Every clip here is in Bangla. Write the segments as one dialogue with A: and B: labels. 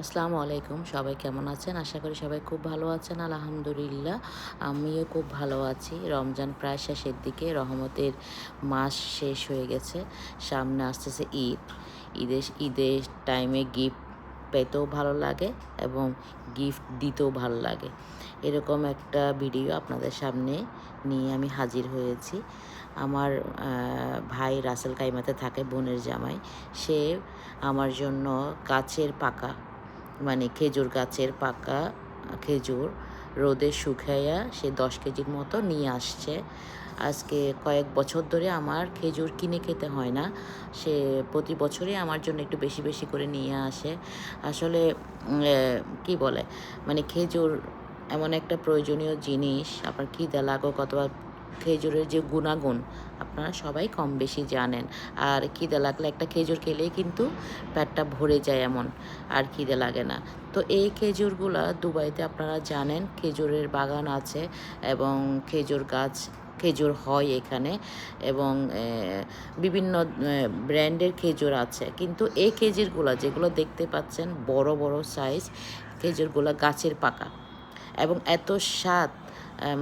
A: আসসালামু আলাইকুম। সবাই কেমন আছেন? আশা করি সবাই খুব ভালো আছেন। আলহামদুলিল্লাহ আমিও খুব ভালো আছি। রমজান প্রায় শেষের দিকে, রহমতের মাস শেষ হয়ে গেছে। সামনে আসতেছে ঈদ। ঈদের টাইমে গিফট পেতেও ভালো লাগে এবং গিফট দিতেও ভালো লাগে। এরকম একটা ভিডিও আপনাদের সামনে নিয়ে আমি হাজির হয়েছি। আমার ভাই রাসেল কাইমাতে থাকে, বোনের জামাই। সে আমার জন্য গাছের পাকা, মানে খেজুর গাছের পাকা খেজুর রোদে শুকাইয়া সে 10 কেজির মতো নিয়ে আসছে। আজকে কয়েক বছর ধরে আমার খেজুর কিনে খেতে হয় না। সে প্রতি বছরই আমার জন্য একটু বেশি বেশি করে নিয়ে আসে। আসলে কি বলে, মানে খেজুর এমন একটা প্রয়োজনীয় জিনিস। আপনার খিদে লাগুক অথবা খেজুরের যে গুণাগুণ আপনারা সবাই কম বেশি জানেন। আর খিদে লাগলে একটা খেজুর খেলেই কিন্তু পেটটা ভরে যায় এমন, আর খিদে লাগে না। তো এই খেজুরগুলা দুবাইতে আপনারা জানেন খেজুরের বাগান আছে এবং খেজুর হয় এখানে, এবং বিভিন্ন ব্র্যান্ডের খেজুর আছে। কিন্তু এই খেজুরগুলা যেগুলো দেখতে পাচ্ছেন বড় বড় সাইজ, খেজুরগুলা গাছের পাকা এবং এত স্বাদ,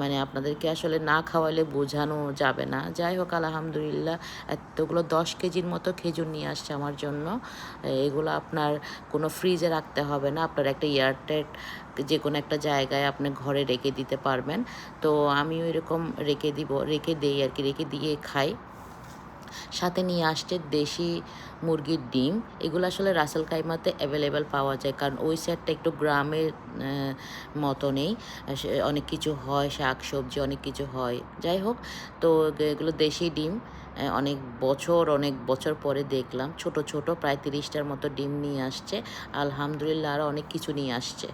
A: মানে আপনাদেরকে আসলে না খাওয়ালে বোঝানো যাবে না। যাই হোক, আলহামদুলিল্লাহ এতগুলো 10 কেজির মতো খেজুর নিয়ে আসছে আমার জন্য। এগুলো আপনার কোনো ফ্রিজে রাখতে হবে না, আপনার একটা এয়ারটাইট যে কোনো একটা জায়গায় আপনি ঘরে রেখে দিতে পারবেন। তো আমিও এরকম রেখে দেই আর কি, রেখে দিয়ে খাই। সাথে নিয়ে আসছে দেশি মুরগির ডিম। এগুলো আসলে রাসেল কাইমাতে অ্যাভেলেবেল পাওয়া যায়, কারণ ওই সাইডটা একটু গ্রামের মতো নেই। অনেক কিছু হয়, শাক সবজি অনেক কিছু হয়। যাই হোক, তো এগুলো দেশি ডিম। অনেক বছর পরে দেখলাম ছোট ছোট প্রায় 30টার মতো ডিম নিয়ে আসছে। আলহামদুলিল্লাহ আরও অনেক কিছু নিয়ে আসছে।